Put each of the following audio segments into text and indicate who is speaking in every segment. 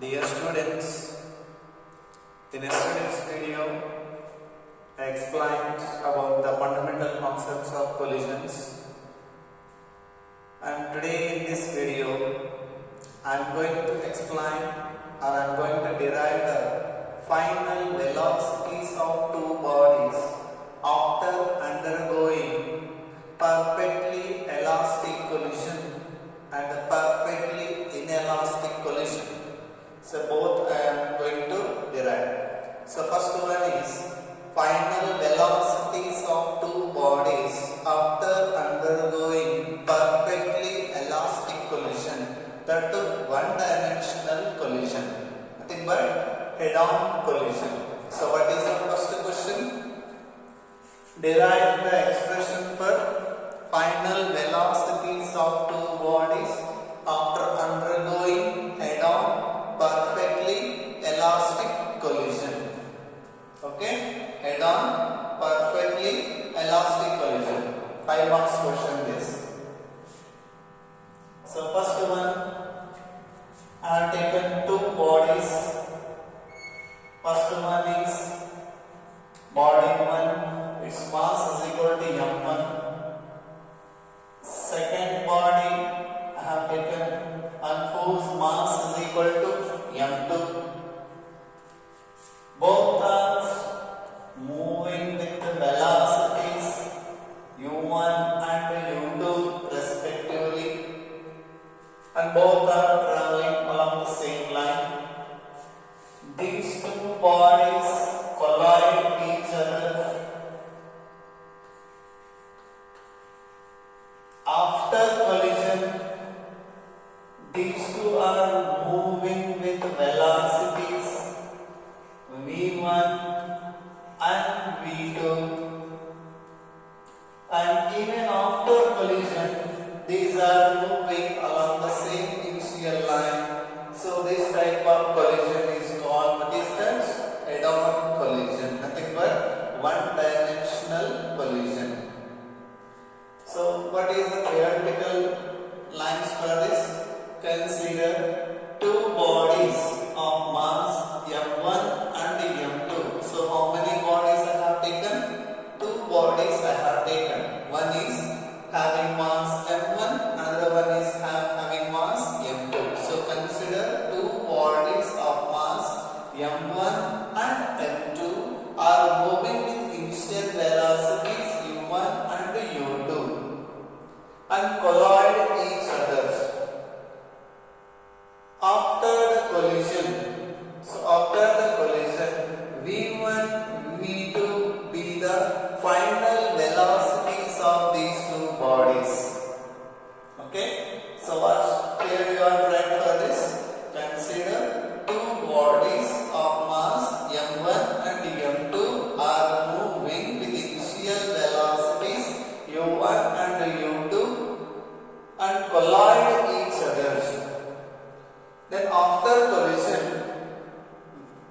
Speaker 1: Dear students, in yesterday's video, I explained about the fundamental concepts of collisions, and today in this video, I am going to explain or I am going to derive the final velocities of two bodies after undergoing perfectly elastic collision and perfectly inelastic collision. So both I am going to derive. So first one is final velocities of two bodies after undergoing perfectly elastic collision, that is one-dimensional collision, nothing but head-on collision. So what is the first question? Derive the expression for final velocities of two bodies after undergoing head-on perfectly elastic collision. Okay, head-on perfectly elastic collision. 5 marks question this. So first one, I have taken two bodies. First one is body 1, its mass is equal to m1. Second body I have taken and whose mass is equal to m2. Both are moving with the velocities u1 and u2 respectively, and both are traveling along the same line. These two bodies collide each other. After collision, these two are moving with velocities v1 and v2, and even after collision, these are moving along the same initial line. So this type of collision is called, what is that? Head-on collision, nothing but one-dimensional collision. So what is the theoretical lines for this? Consider two bodies of mass m1 and m2. So how many bodies I have taken? Two bodies I have taken. One is having mass m1, another one is having mass m2. So consider two bodies of mass m1 and m2 are moving with initial velocities u1 and u2 and collide each other. After the collision, so after the collision, v1, v2 be the final velocities of these two bodies. Okay, so what here you are trying for this? Consider two bodies of mass m1 and m2 are moving with initial velocities u1 and u2 and collide each other. Then after collision,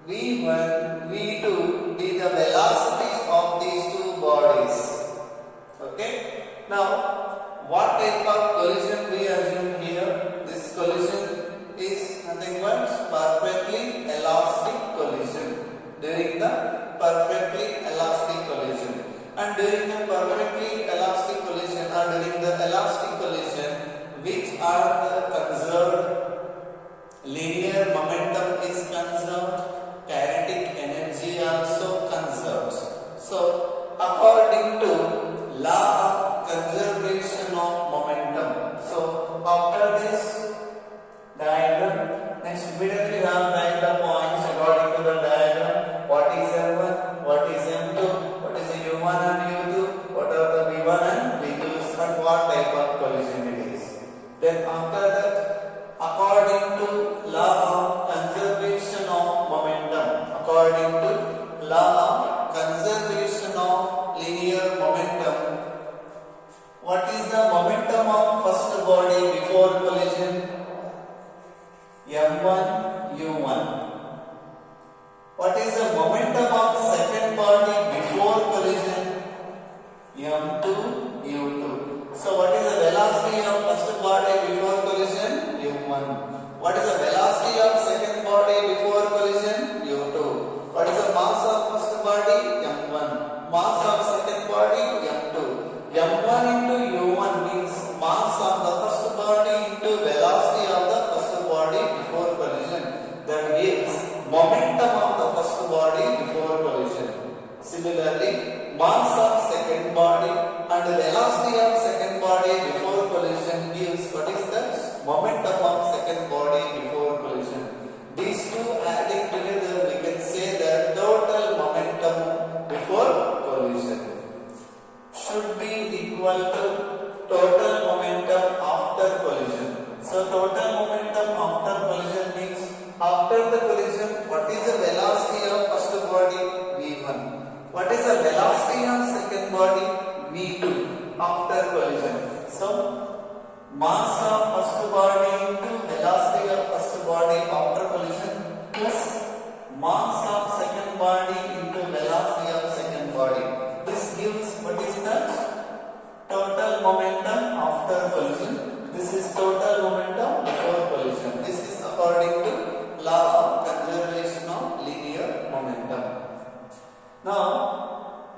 Speaker 1: v1, v2 be the velocities of these two bodies. Okay. Now, what type of collision we assume here? This collision is nothing but perfectly elastic collision. During the perfectly elastic collision, and during the perfectly elastic collision or during the elastic collision, which are the conserved? Linear momentum is conserved, kinetic energy also conserved. So, according to law of conservation of momentum, so after this diagram, next immediately have write the points according to the diagram. What is m1, what is m2, what is u1 and u2, what are the v1 and v2s, and what type of collision it is. Then after that, according to law of conservation of momentum, according to law of conservation of linear momentum, what is the momentum of first body before collision? m1 u1. What is the momentum of second body before collision? m2 u2. So what is the velocity of first body before collision? u1. What is the velocity of second body momentum of the first body before collision. Similarly, mass of second body and velocity of second body before collision gives what is the momentum of second body before collision. These two adding together, we can say the total momentum before collision should be equal to total momentum after collision. So total momentum after collision means after the collision, what is the velocity of first body? V1. What is the velocity of second body? V2 after collision. So mass of first body into velocity of first body after collision plus mass of second body into velocity of second body. This gives what is the total momentum after collision. This is total momentum before collision. This is according to law of conservation of linear momentum. Now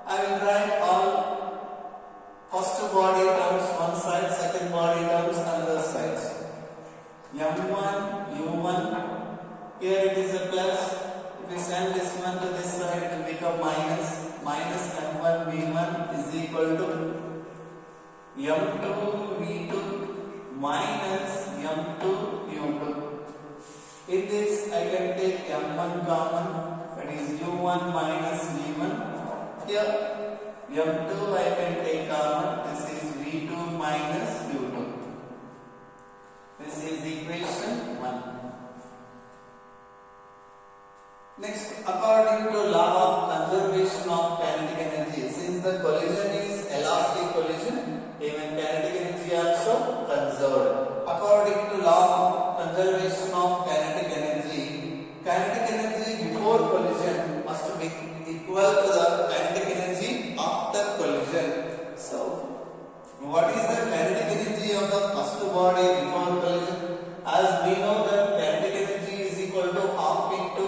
Speaker 1: I will write all first body terms one side, second body terms another side. M1, U1. Here it is a plus. If we send this one to this side, it will become minus. Minus M1 V1 is equal to M2 V2 minus M2 U2. In this, I can take M1 common, that is U1 minus V1. Here, M2 I can take common, this is V2 minus U2. This is equation 1. Next, according to law of conservation of kinetic energy, since the collision is elastic collision, even kinetic energy also conserved. According to law of conservation of kinetic energy before collision must be equal to the kinetic energy after collision. So, what is the kinetic energy of the first body before collision? As we know that kinetic energy is equal to half into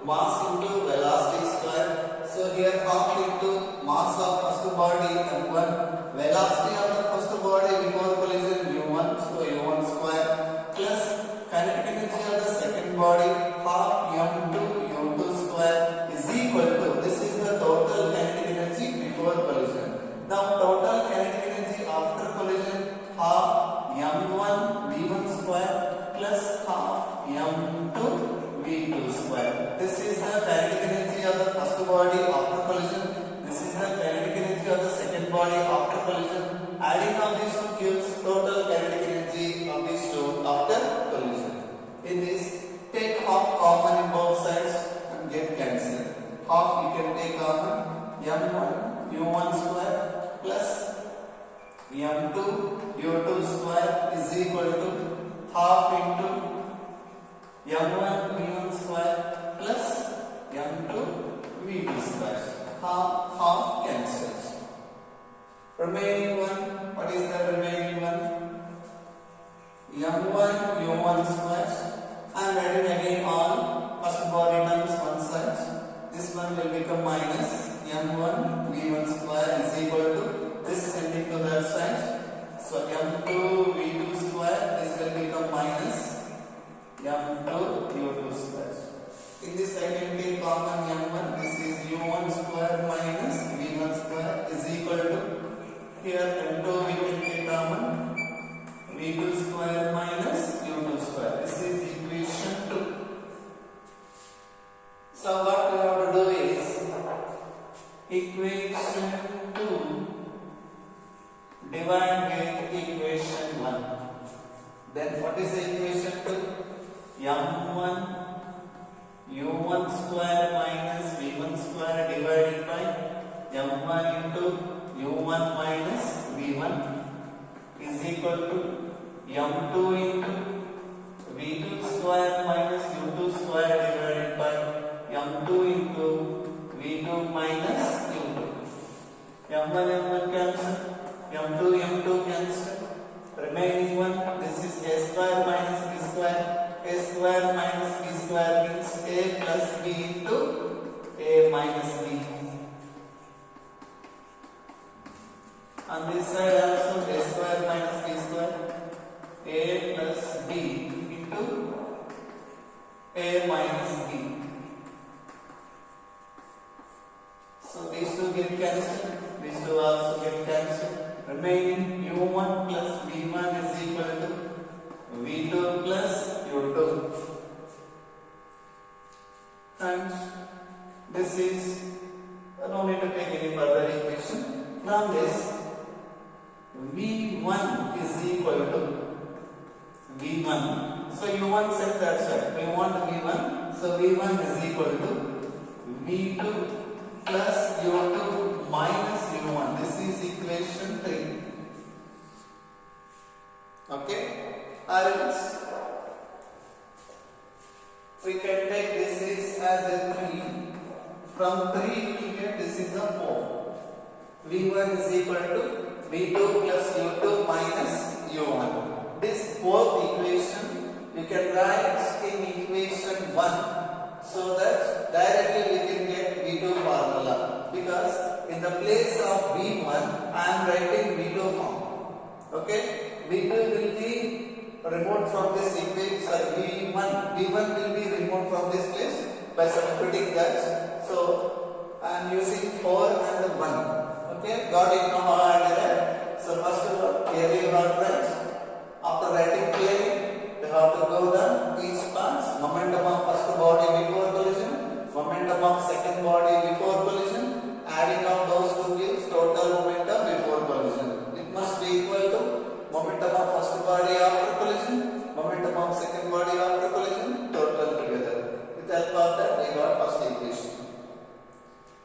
Speaker 1: mass into velocity square. So here half into mass of first body M1, velocity of the first body before collision U1, so U1 square plus kinetic energy of the second body half M2 U2 square is equal to, this is the total kinetic energy before collision. Now total kinetic energy after collision half M1 V1 square plus half M2 V2 square. This is the kinetic energy of the first body after collision. This is the kinetic energy of the second body after collision. Adding of these two gives total kinetic energy of these two after collision. In this, take half common in both sides and get cancelled. Half you can take common, M1 U1 square plus M2 U2 square is equal to half into M1 V1 square plus M2 V2 square. Half cancels. Remaining one, what is the remaining one? M1 U1 square. I am writing again all first body terms one side. This one will become minus M1 V1 square is equal to this sending to that side. So M2 V2 square, this will become minus M2 U2 square. In this I can take common M1, this is U1 square minus V1 square is equal to, here M2 we can take common, V2 square minus U2 square. This is equation 2. So what we have to do is, equation 2 divide with equation 1. Then what is the equation 2? M1 U1 square minus V1 square divided by M1 into U1 minus V1 is equal to M2 into V2 square minus U2 square divided by M2 into V2 minus U2. M1 cancel, M2 cancel. Remaining one, this is A square minus B square. A square minus B square means A plus B into A minus B. On this side also A square minus B square. A plus B into A minus B. and this is no need to take any further equation. Now this V1 is equal to V1. So U1 set that side. We want V1. So V1 is equal to V2 plus U2 minus U1. This is equation 3. Okay. Or else we can take this is as a 3. From 3 we get this is a 4. V1 is equal to V2 plus U2 minus U1. This fourth equation you can write in equation 1 so that directly we can get V2 formula, because in the place of V1 I am writing V2 form. Okay, V2 will be removed from this equation. V1 will be removed from this place by substituting that. So I am using 4 and 1. Okay, got it now? How I did that? So first of all, here you have to write. After writing clearly, you have to go down each part. Momentum of first body before collision, momentum of second body before collision. Adding up those two gives total momentum before collision. It must be equal to momentum of first body after collision, momentum of second body after collision, total together. With the help of that, we got first equation.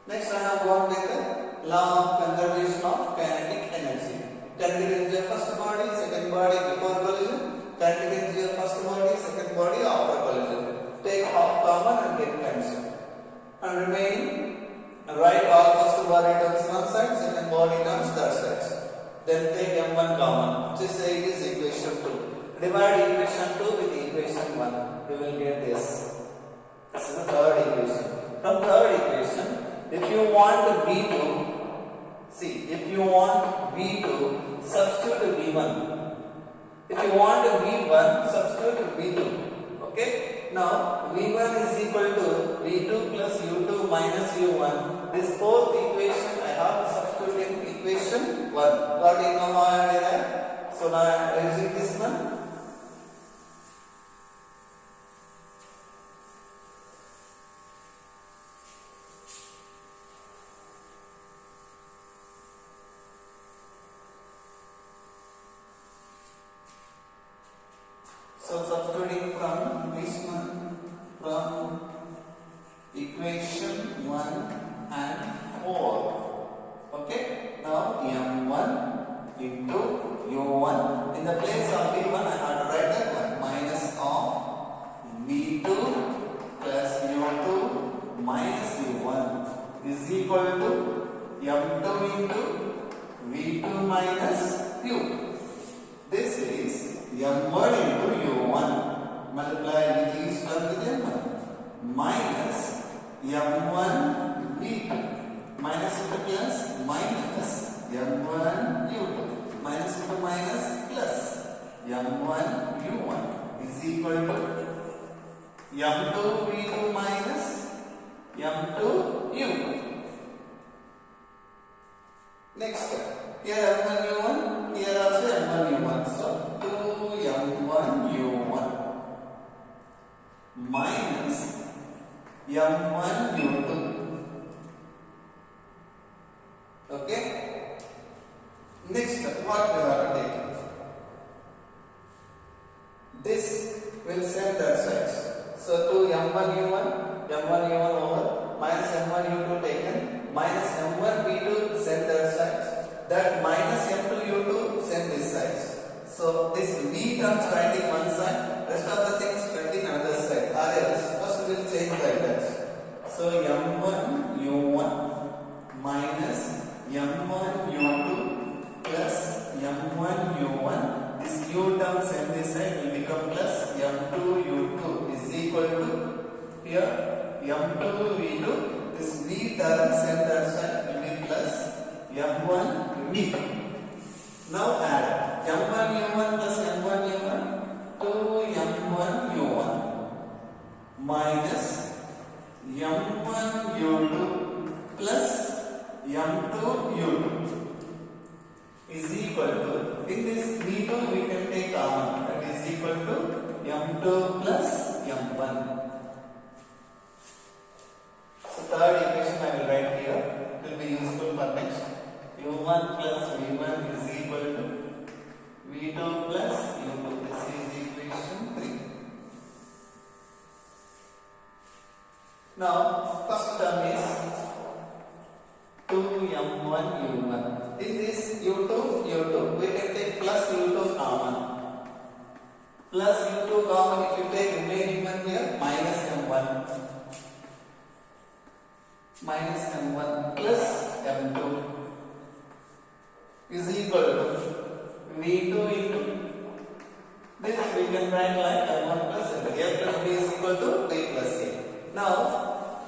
Speaker 1: Next, I have gone with the law of conservation of kinetic energy. Kinetic energy of first body, second body before collision. Kinetic energy of first body, second body after collision. Take half common and get cancelled. And remain, write all first body terms one side, second body terms that side. Then take M1 common. Just say it is equation 2. Divide equation 2 with equation 1. You will get this. This is the third equation. From third equation, if you want V2, see, if you want V2, substitute V1. If you want V1, substitute V2. Okay? Now, V1 is equal to V2 plus U2 minus U1. This fourth equation I have to substitute in equation 1. Got it now? How I did that? So now I am using this one. So substituting from this one, from equation 1 and 4. Okay, now M1 into U1. In the place of V1 I have to write that one, minus of V2 plus U2 minus U1 is equal to M2 into V2 minus U. This is M1 into U1 multiply with each term with M1 minus M1 V2 minus into plus minus M1 U2 minus into minus plus M1 U1 is equal to M2 V2 minus M2 U2. Next, here M1 U1, here also M1 U1. So M1 U1 minus M1 U2. Okay. Next, what we have to take? This will send that side. So to M1 U1 over minus M1 U2 taken minus M1 V2 send that side. That minus M2 U2 send this side. So this V terms writing one side, rest of the things writing another side. Or else first we will change like that. So M1 U1 minus M1 U2 plus M1 U1. This U term send this side will become plus M2 U2 is equal to here M2 V2. This V term send that side will be plus M1 V. Now add M1 U1 plus M1 U1 to M1 U1 minus M1 U2 plus M2 U2 is equal to, in this V2 we can take common, that is equal to M2 plus M1. u1 plus v1 is equal to v2 plus u2. This is equation 3. Now, first term is 2m1 u1. In this u2, we can take plus u2 common. Plus u2 common, if you take remaining one here, minus m1. Minus m1 plus m2 is equal to v2 into this. We can write like m1 plus m2. A plus b is equal to b plus a. Now,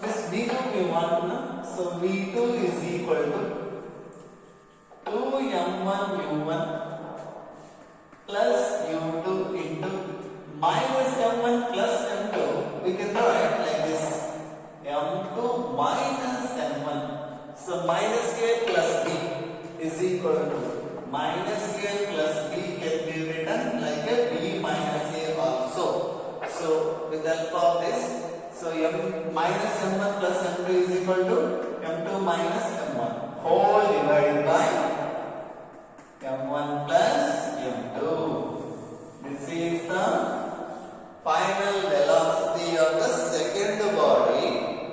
Speaker 1: this v2 we want to know. So, v2 is equal to 2m1 u1 plus u2 into minus m1 plus m2. We can write like this. m2 minus m1. So, minus a plus b is equal to minus a plus b can be written like a b minus a also. So, with the help of this, so m minus m1 plus m2 is equal to m2 minus m1 whole divided by m1 plus m2. This is the final velocity of the second body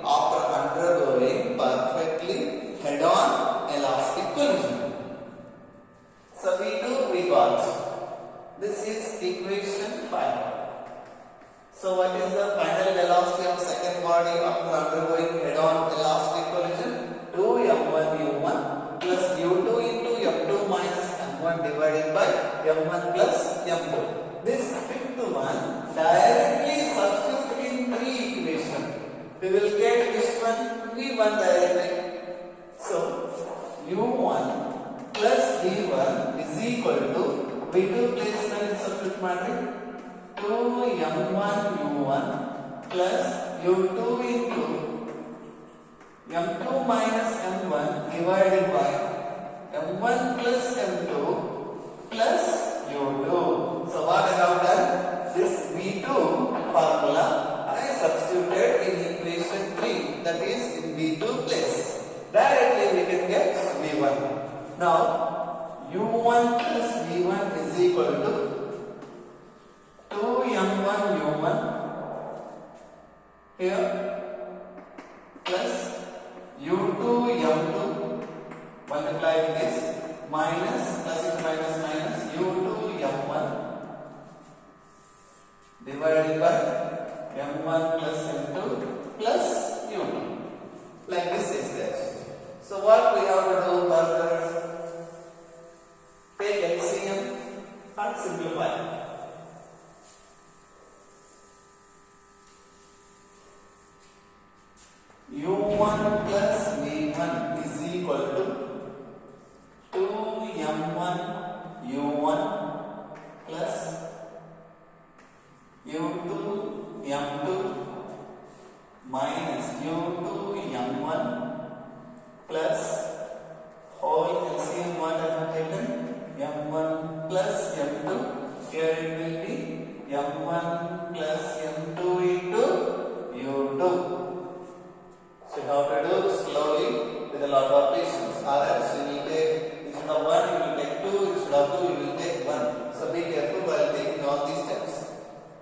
Speaker 1: after undergoing perfectly head-on elastic collision. So v2 we got. This is equation 5. So what is the final velocity of second body after undergoing head-on elastic collision? 2m1 u1 plus u2 into m2 minus m1 divided by m1 plus m2. This fifth one directly substitute in 3 equations. We will get this one v1 directly. So u1 plus v1 is equal to v2 place when substitute matrix 2m1 u1 plus u2 into m2 minus m1 divided by m1 plus m2 plus u2. So what I have done? This v2 formula I substituted in equation 3, that is in v2 place. Directly we can get v1. Now u1 plus v1 is equal to 2m1 u1 here plus u2 m2 multiply with this minus plus into minus minus u2 m1 divided by m1 plus m2 plus u2. Like this is there. So what we have to do further? Take LCM and simplify. u1 plus v1 is equal to 2m1 u1 plus u2 m2 minus u2 m1 plus whole LCM what I have taken m1 plus m2. Here it will be m1 plus m2 into u2. So you have to do slowly with a lot of patience. Or else you will take, instead of 1 you will take 2, instead of 2 you will take 1. So be careful while taking all these steps.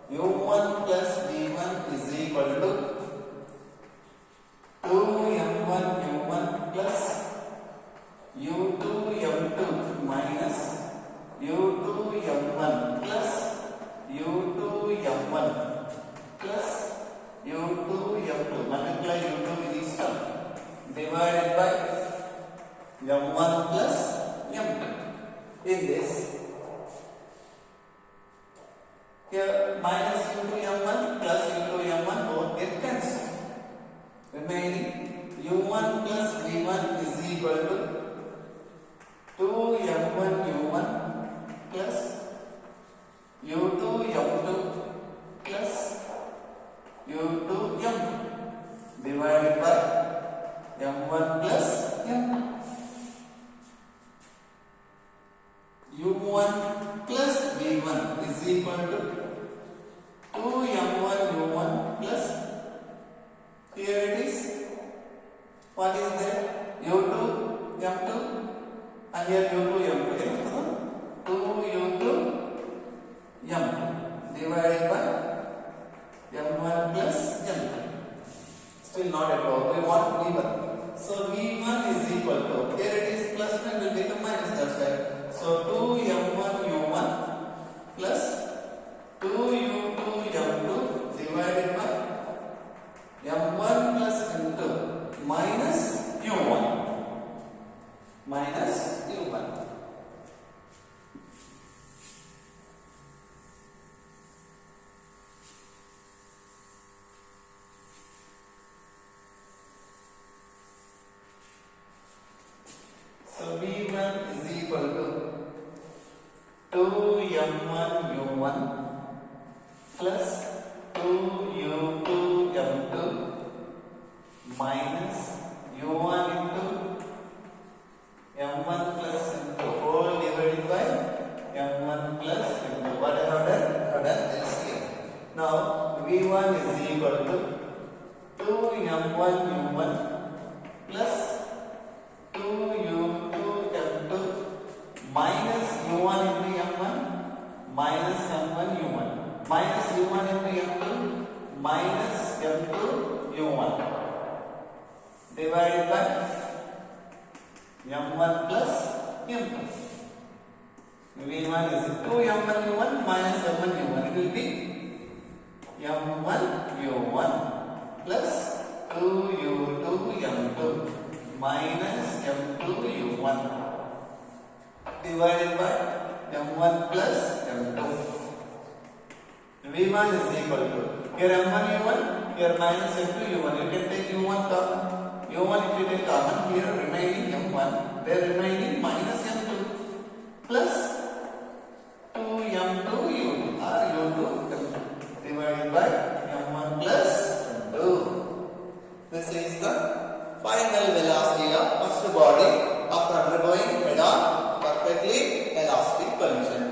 Speaker 1: u1 plus v1 is equal to 2m1 u1 plus u2 m2 minus u2 m1 plus u2 m1 plus u2 m2 multiply u2 with this term divided by m1 plus m2. In this, here minus u2 m1 plus u2 m1 both get cancelled. Remaining u1 plus v1 is equal to 2m1 u1 plus u2 m2 plus u2 m2 divided by m1 plus m2. u1 plus v1 is equal to 2m1 u1 plus, here it is, what is that? u2 m2 and not at all. We want V1. So V1 is equal to, here it is plus and will become minus, that's right. So 2m1 u1 plus 2u2 m2 divided by m1 plus m2 minus u1 minus u1. So V1 is equal to 2m1 u1 plus 2u2 m2 minus u1 into m1 plus m2 whole divided by m1 plus m2. What I have done? I have done this here. Now V1 is equal to 2m1 u1 plus 2u2 m2 minus u1 into m1 minus m1 u1 minus u1 into m2 minus m2 u1 divided by m1 plus m2. V1 is 2m1 u1 minus m1 u1. It will be m1 u1 plus 2u2 m2 minus m2 u1 divided by m1 plus m2. V1 is equal to, here m1 u1, here minus m2 u1. You can take u1 common. u1 if you take common, here remaining m1, there remaining minus m2 plus 2m2 u2 or u2 m2 divided by m1 plus m2. This is the final velocity of first body after undergoing head-on perfectly elastic collision.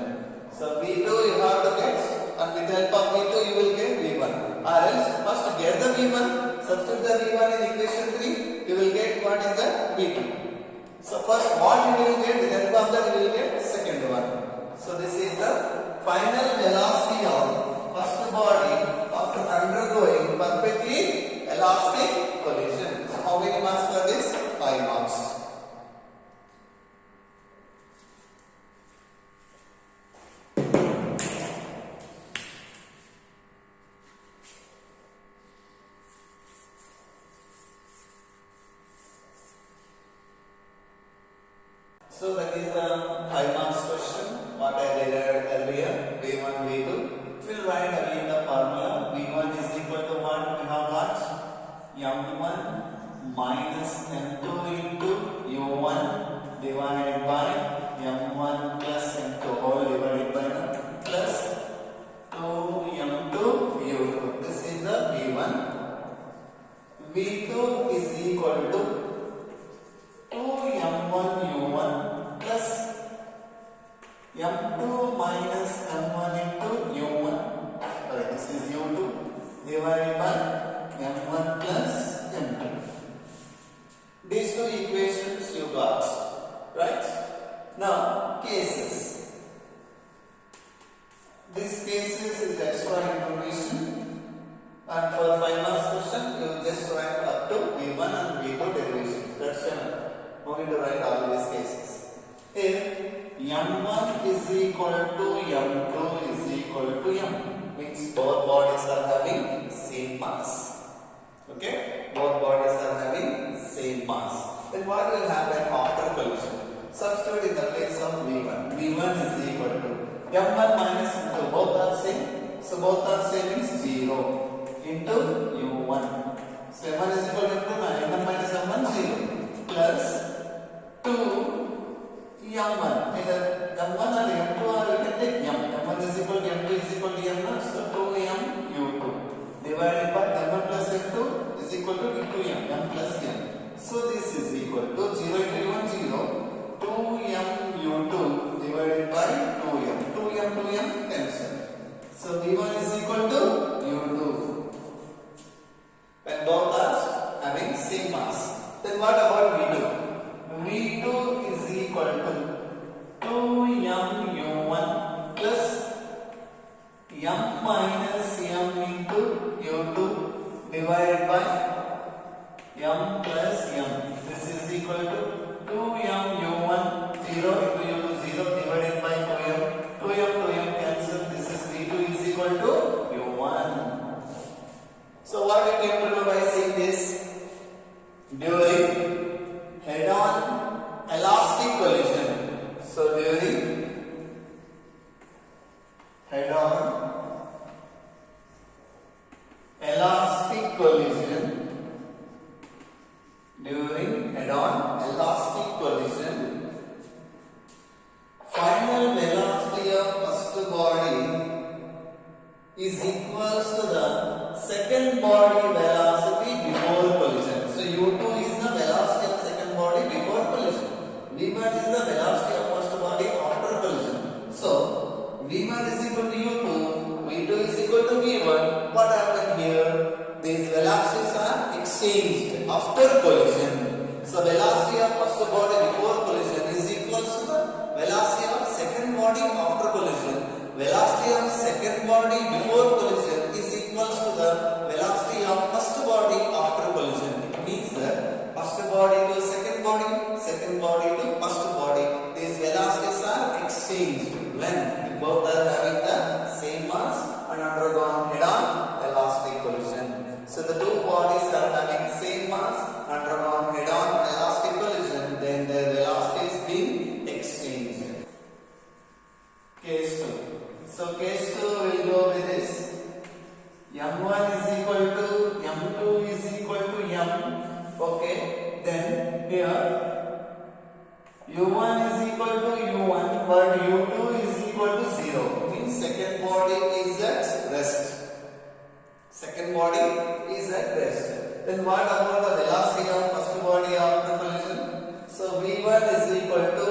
Speaker 1: So V2 you have to get, and with the help of V2 you will get V1. Or else first get the V1, substitute the V1 in equation 3, you will get what is the V2. So first what you will get, with the help of that you will get second one. So this is the final velocity of first body after undergoing perfectly elastic collision. So how many marks for this? 5 marks. So that is the 5 marks question what I did earlier, V1, V2. We'll write again the formula. V1 is equal to what? We have got m1 minus m2 into u1 divided by m1 plus m2 whole divided by plus 2m2 u2. This is the V1. V2 is equal to 2m1 u1 plus m2 minus m1 into u1. Sorry, this is u2 divided by m1 plus m2. These two equations you got, right? Now cases. These cases is extra information, and for 5 marks question you just write up to V1 and V2 derivations. That's enough. No need to write all these cases. If m1 is equal to m2 is equal to m, means both bodies are having same mass. Okay, both bodies are having same mass. Then what will happen after collision? Substitute in the place of V1. V1 is equal to m1 minus m2. Both are same. So both are same is 0 into u1. So m1 is equal to m1 minus m1 0 plus 2 m1. Either m1 or m2 or you can take m. m1 is equal to m2 is equal to m0. So 2m u2 divided by m1 plus m2 is equal to 2m, m plus m. So this is equal to 0 into u1 0, 2m u2 divided by 2m. 2m cancel. So v1 is equal to u2. When both are having same mass. Then what about v2? V2 is equal to 2m u1 plus m minus m into u2 divided by m plus m. This is equal to 2m u1 0 into u2 0 divided by 2m. 2m cancel. This is v2 is equal to u1. So what we came to know by saying this? During head-on elastic collision. So during head-on elastic collision, during head-on elastic collision, final velocity of first body is equals to the second body velocity before collision. So u2 is the velocity of second body before collision. v1 is the velocity of first body after collision. So v1 is equal to u2, v2 is equal to v1. What happened here? These velocities are exchanged after collision. So velocity of first body before collision is equals to the velocity of second body after collision. Velocity of second body before collision is equals to the velocity of first body after collision. It means that first body to second body to first body. These velocities are exchanged when both are having the same mass and undergone head-on elastic collision. So the two bodies are having same mass, undergone head-on elastic collision, then their velocities being exchanged. Case 2. So case 2 will go with this. m1 is equal to m2 is equal to m. Okay. Then here u1 is equal to u1, but u2 is equal to 0. Means second body is at rest. Second body is at rest. Then what about the velocity of first body after collision? So v1 is equal to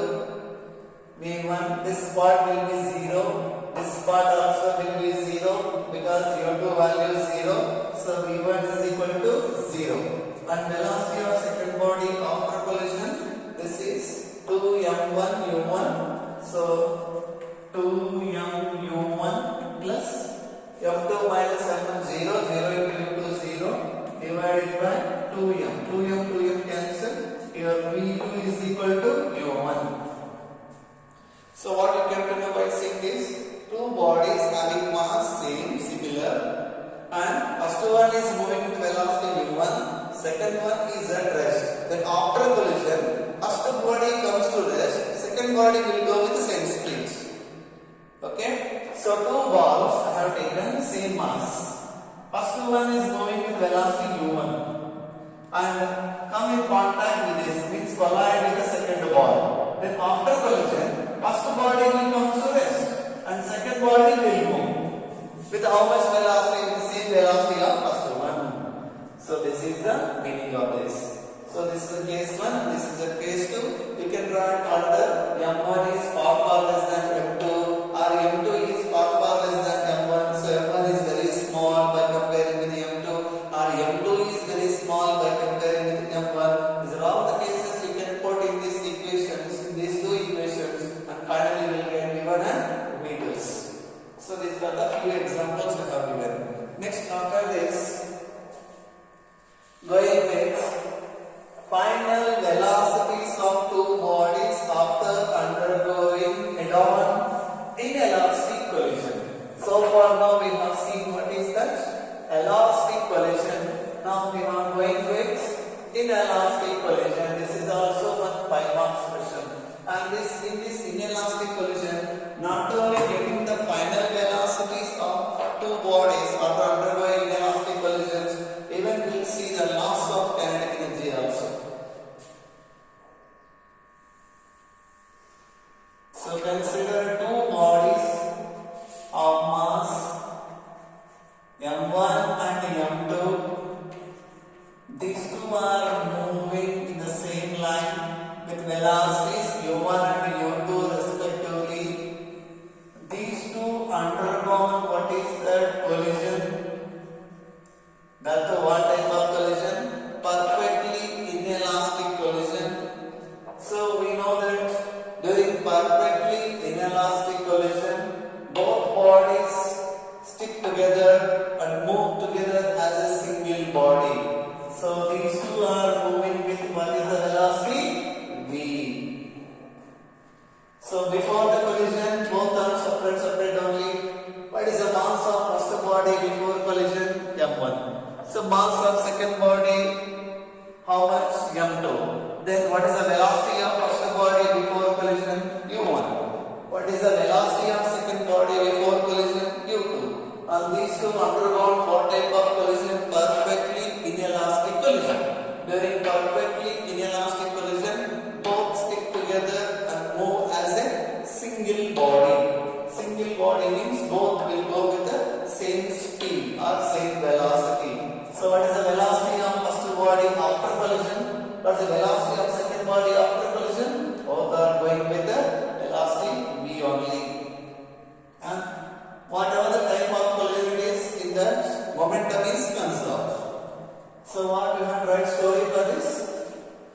Speaker 1: v1. This part will be 0. This part also will be 0 because u2 value is 0. So v1 is equal to 0. And velocity of second body after collision, this is 2m1 u1. So 2m u1 plus m2 minus m1 0, 0 into u2 0 divided by 2m. 2m cancel. Here v2 is equal to u1. So what you can know by saying this? Two bodies having mass same, similar, and first one is moving with velocity u1, second one is at rest. Then after collision, first body comes to rest, second body will go with the same speed. Okay? So two balls have taken same mass. First one is moving with velocity u1 and come in contact with this, means collide with the second ball. Then after collision, first body will come to rest and second body will move with how much velocity? With the same velocity of first one. So this is the meaning of this. So this is the case 1 and this is the case 2. You can draw it further. m1 is far less than m2 or m2 is far less than m1. So m1 is very small by comparing with m2 or m2 is very small by comparing with m1. These are all the cases you can put in these equations, in these two equations, and finally we will get v1 and v2. So these are the few examples I have given. Next after this, going with final velocities of two bodies after undergoing head-on inelastic collision. So far now we have seen what is that? Elastic collision. Now we are going with inelastic collision. This is also one 5 marks question. And in this inelastic collision, not only getting the final velocities of two bodies after undergoing inelastic collisions, even we will see the loss of kinetic energy also. So consider two bodies of mass m1 and m2. These two are moving in the same line with velocities u1 and u2 respectively. These two undergone what is that collision? That what type of collision? Perfectly inelastic collision. So we know that during perfectly inelastic collision, both bodies stick together and move together as a single body. So these two are second body? How much? m2. Then what is the velocity of first body before collision? u1. What is the velocity of second body before collision? u2. And these two undergone what type of collision? Perfectly inelastic collision. During perfectly inelastic collision, both stick together and move as a single body. Single body means both will go with the same speed or same velocity. So what is the velocity of first body after collision? What is the velocity of second body after collision? Both are going with the velocity v only. And whatever the type of collision it is, in that momentum is conserved. So what we have to write story for this?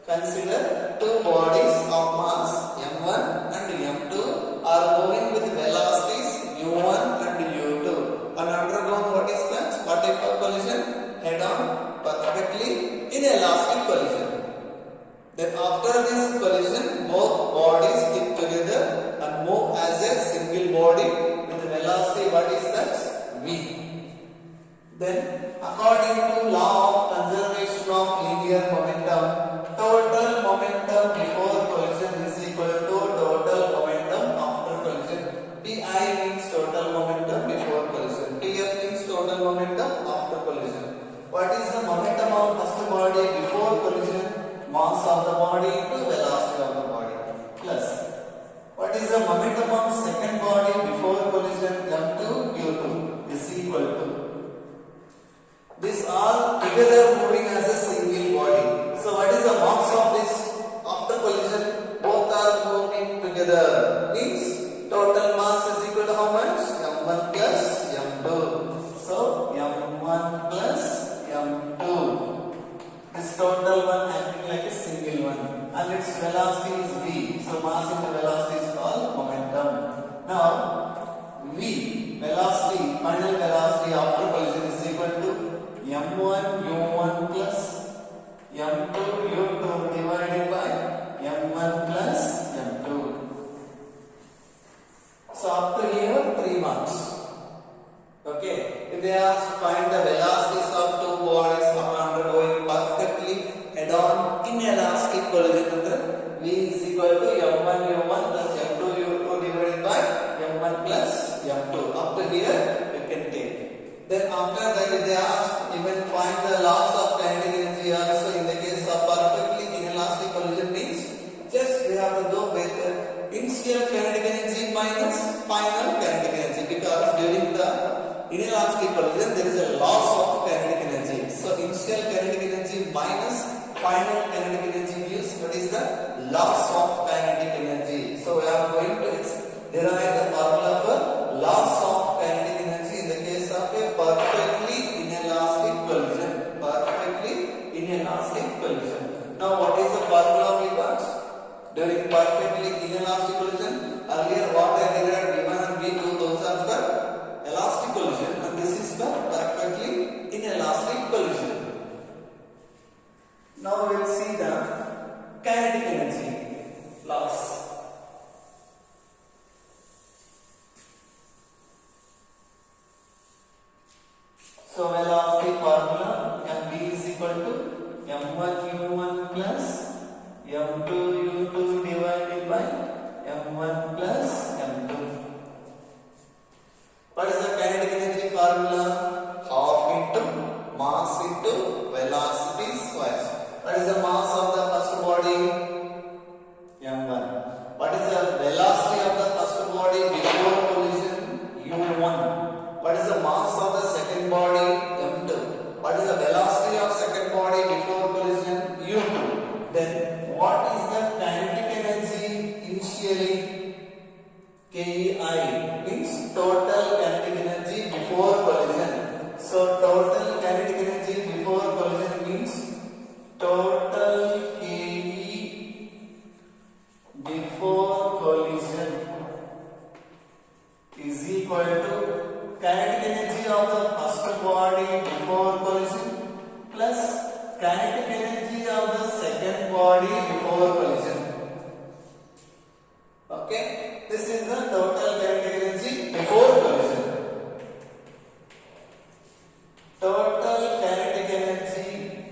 Speaker 1: Consider two bodies of mass m1 and m2 are moving with velocities u1 and u2 and undergone what is that? What type of collision? Head-on, perfectly inelastic collision. Then after this collision, both bodies stick together and move as a single body with velocity. What is that? v. Then according to law of conservation of linear momentum, total momentum before collision is equal to total momentum after collision. Pi means total momentum before collision. Tf means total momentum after collision. What is the momentum of first body before collision? Mass of the body into velocity of the body. Plus, what is the momentum of second body before collision? m2 u2 is equal to. These all together moving as a single body. So what is the mass of this after collision? Both are moving together. Means total mass is equal to how much? m1 plus m2. So m1 plus m2. This total one acting like a single one. And its velocity is v. So mass into velocity is called momentum. Now v, velocity, final velocity after collision is equal to m1 u1 plus m2 u2 divided by m1 plus m2. So up to here 3 marks. Okay, if they ask to find the velocities of two bodies undergoing perfectly head-on inelastic collision, v is equal to m1 u1 plus m2 u2 divided by m1 plus m2. Up to here you can take. Then after that, if they ask even find the loss of kinetic energy also in the case of perfectly inelastic collision, means just we have to go with initial kinetic energy minus final kinetic energy, because during the inelastic collision there is a loss of kinetic energy. So initial kinetic energy minus final kinetic energy gives what is the loss of kinetic energy. So we are going to derive the formula for loss of kinetic energy in the case of a perfectly inelastic collision. Perfectly inelastic collision. Now what is the formula we got? During perfectly inelastic collision, earlier what I derived v1 and v2, those are for elastic collision, and this is for perfectly inelastic collision. Now we will see the kinetic energy loss. So velocity formula mv is equal to m1 u1 plus m2 u2 divided by m1 plus m2. What is the kinetic energy formula? Half into mass into velocity square. What is the mass of the first body? m1. What is the velocity of the first body before collision? u1. What is the mass of the second body? m2. What is the velocity of second body before collision? u2. Then what is the kinetic energy initially? KEI means total kinetic energy before collision. So total kinetic energy before collision means total KE before collision is equal to kinetic energy of the first body before collision plus kinetic energy of the second body before collision. Okay, this is the total kinetic energy before collision. Total kinetic energy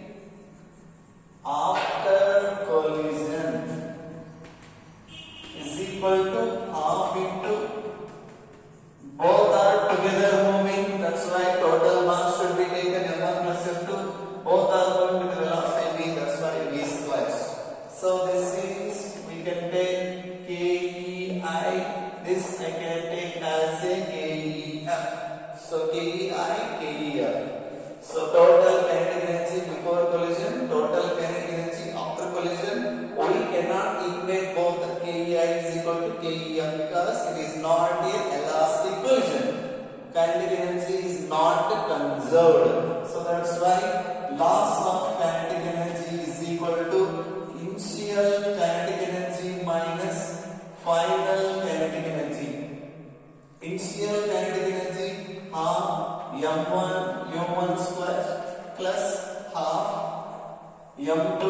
Speaker 1: m2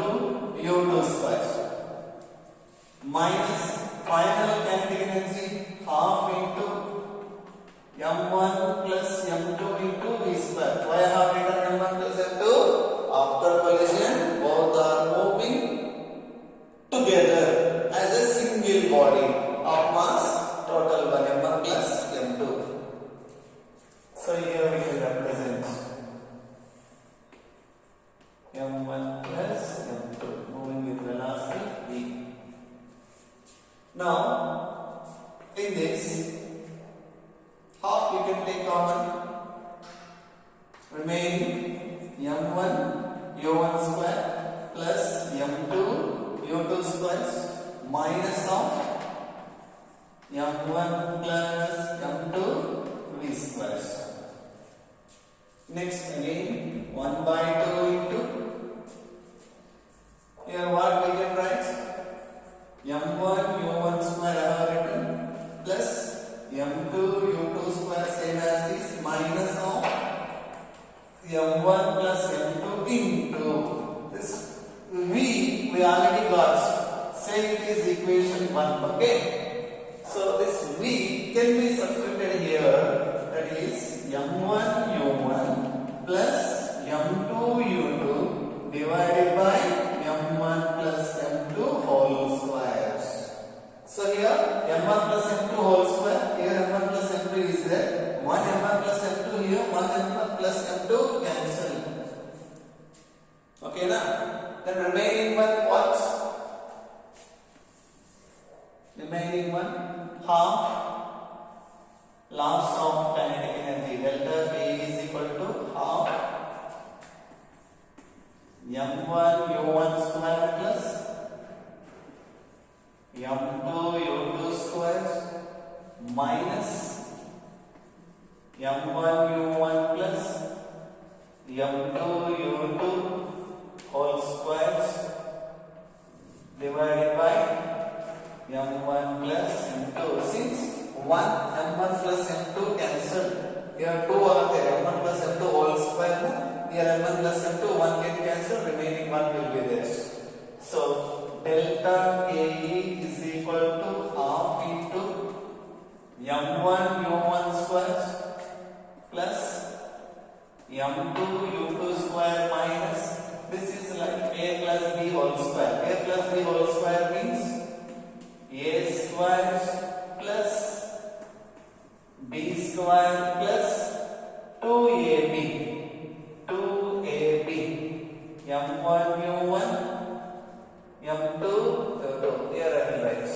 Speaker 1: u2 square minus final kinetic energy half into m1 plus m2 into v square. Why I have written m1 plus m2? After collision, both are moving together as a single body of mass total 1 m1 plus m2. So here we will represent m1 plus m2 moving with velocity v. Now in this half you can take common, remaining m1 u1 square plus m2 u2 square minus of m1 plus m2 v square. Next again 1 by 2 into, here what we can write, m1 u1 square I have written plus m2 u2 square same as this minus of m1 plus m2 into this v we already got, say it is equation 1. Okay, so this v can be substituted here, that is m1 u1 plus m2 u2 divided by m1 plus m2 whole square. So here m1 plus m2 whole square, here m1 plus m2 is there, 1 m1 plus m2 here, 1 m1 plus m2 cancel. Okay na? Then remaining one what? Remaining one half loss of kinetic energy, delta K is equal to half m1 u1 square plus m2 u2 square minus m1 u1 plus m2 u2 whole square divided by m1 plus m2. Since 1 m1 plus m2 cancel, here 2 are there, m1 plus m2 whole square, here m1 plus m2 1 can cancel, remaining 1 will be there. So delta Ke is equal to half into m1 u1 square plus m2 u2 square minus, this is like a plus b whole square. A plus b whole square means a square plus b square plus 2ab m1 u1 m2 u2. Here I will write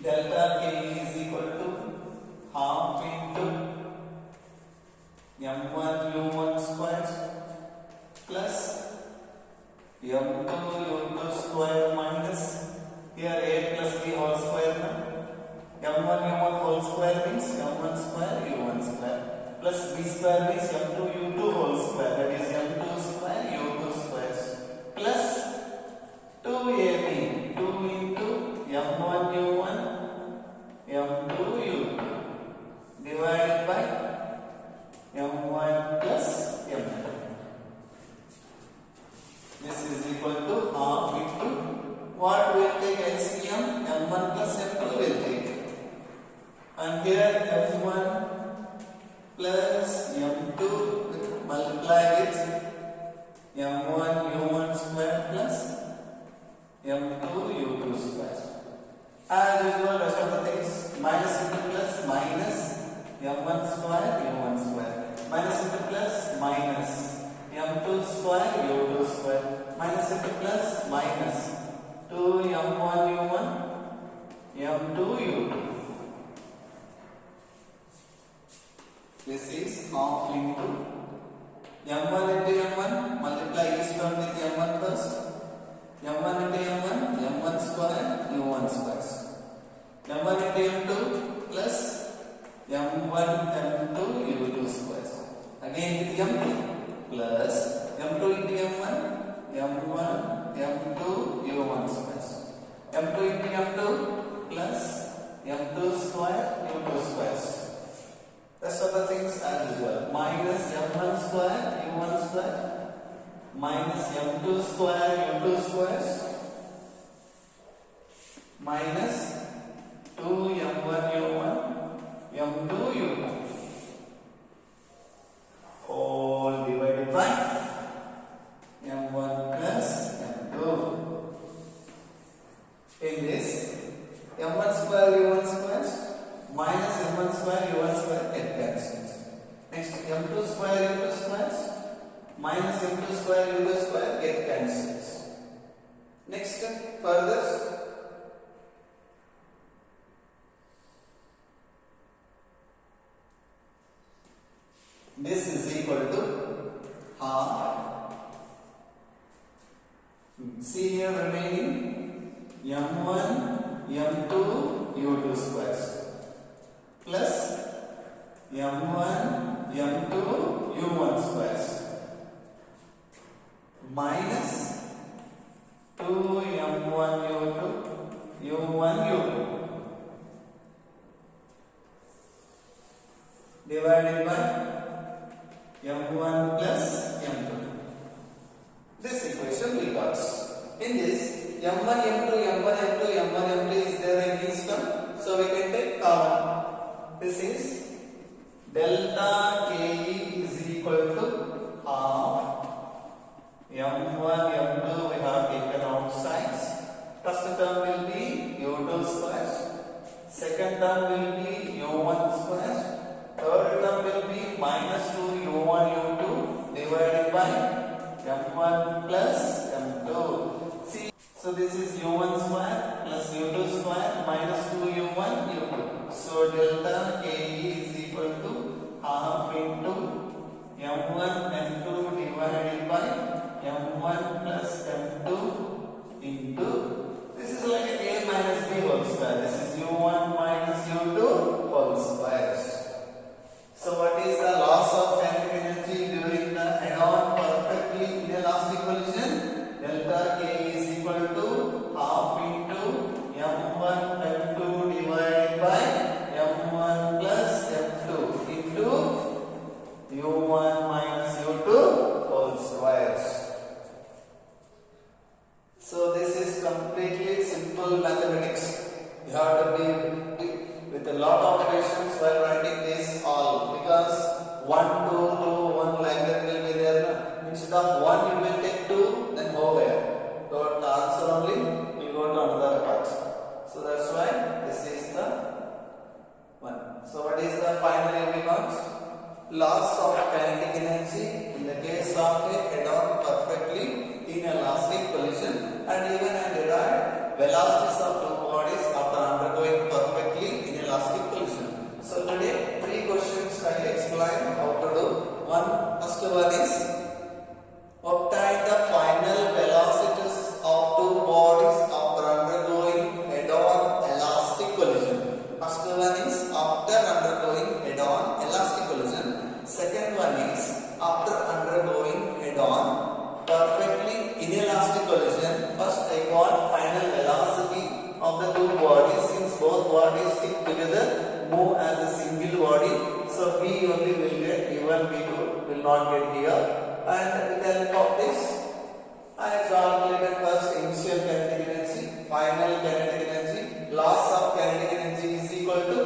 Speaker 1: delta K is equal to half into m1 u1 square plus m2 u2 square minus, here a plus b whole square now, m1 u1 whole square means m1 square u1 square plus b square means m2 u2 whole square, that is m2 square u2 square plus 2ab 2 into m1 u1 m2 u2 divided by m1 plus m2. This is equal to half into what will take LCM, m1 plus m2 will take, and here m1 plus m2 multiply with m1 u1 square plus m2 u2 square. As usual, rest of the things minus into plus minus m1 square u1 square minus into plus minus m2 square u2 square minus into plus minus 2 m1 u1 m2 u2. This is half into m1 into m1, multiply each term with m1 first, m1 into m1, m1 square u1 square, m1 into m2 plus m1 m2 u2 square, again with m2 plus m2 into m1 m1 m2 u1 squares. m2 into m2 plus m2 square u2 squares. Rest of the things as usual. Minus m1 square u1 square minus m2 square u2 squares minus 2 m1 u1 m2 u2 all divided by m1 plus m2. In this m1 square u1 squares minus m1 square u1 square get cancelled. Next m2 square u2 squares minus m2 square u2 square get cancelled. Next further this is equal to half. See here remaining m1 m2 u2 squares plus m1 m2 u1 squares minus 2 m1 u2 u1 u2 divided by m1 plus m2. This equation we got. In this m1 m2 m1 m2 m1 m2 is there in this term, so we can take common. This is delta ke is equal to half m1 m2 we have taken outside. First term will be u2 square, second term will be u1 square, third term will be minus 2 u1 u2 divided by m1 plus m2. See, so this is u1 square plus u2 square minus 2 u1 u2. So delta ke is equal to half into m1 m2 divided by m1 plus m2 into, this is like a minus b whole square. This is u1 minus u2 whole square. So what is the loss of kinetic energy during the head-on perfectly inelastic collision? Delta K is equal to half into m1 m2 divided by m1 plus m2 into u1 minus u2 whole square. So this is completely simple mathematics. You have to be with a lot of patience while writing this all, because 1 2 2 1 like that will be there. Instead of 1 you will take 2, then go where? Go to the answer only, you go to another part. So that's why this is the one. So what is the final we got? Loss of kinetic energy in the case of a head-on perfectly inelastic collision, and even I derived velocities of two bodies after undergoing perfectly inelastic collision. So today 3 questions I will explain how to do. First one is obtain the final velocities of two bodies after undergoing head-on elastic collision. First one is after undergoing head-on elastic collision. Second one is after undergoing head-on perfectly inelastic collision. First I got final velocity of the two bodies, since both bodies stick together, move as a single body. So V only will get, even V2 will not get here. And with the help of this, I have calculated first initial kinetic energy, final kinetic energy. Loss of kinetic energy is equal to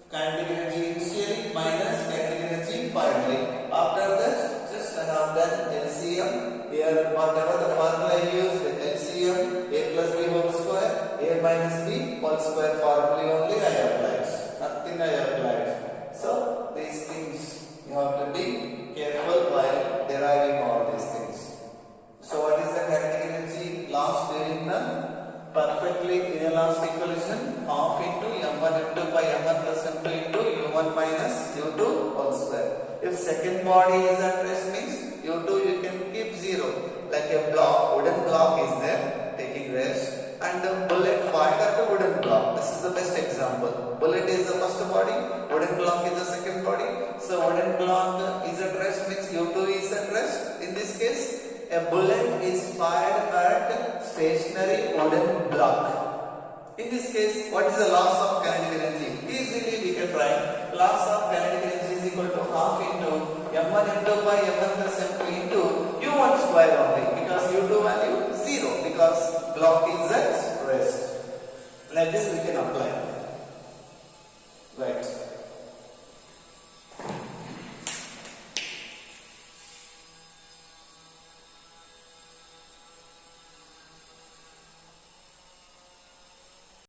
Speaker 1: kinetic energy initially minus kinetic energy finally. After that, just I have done LCM. Here, whatever the formula I use with LCM, a plus b whole square, a minus b whole square formula only I applied. Nothing I applied. So these things you have to be careful while deriving all these things. So what is the kinetic energy lost during the perfectly inelastic collision? Half into m1 m2 by m1 plus m2 into u1 minus u2 whole square. If second body is at rest, means u2 you can keep 0, like a block, wooden block is there taking rest, and the bullet fired at a wooden block. This is the best example. Bullet is the first body, wooden block is the second body. So wooden block is at rest, means u2 is at rest. In this case, a bullet is fired at stationary wooden block. In this case, what is the loss of kinetic energy? Easily we can write loss of kinetic energy is equal to half into m1 m2 by m1 plus m2 into u1 square only, because u2 value 0 because block is at rest. Like this we can apply.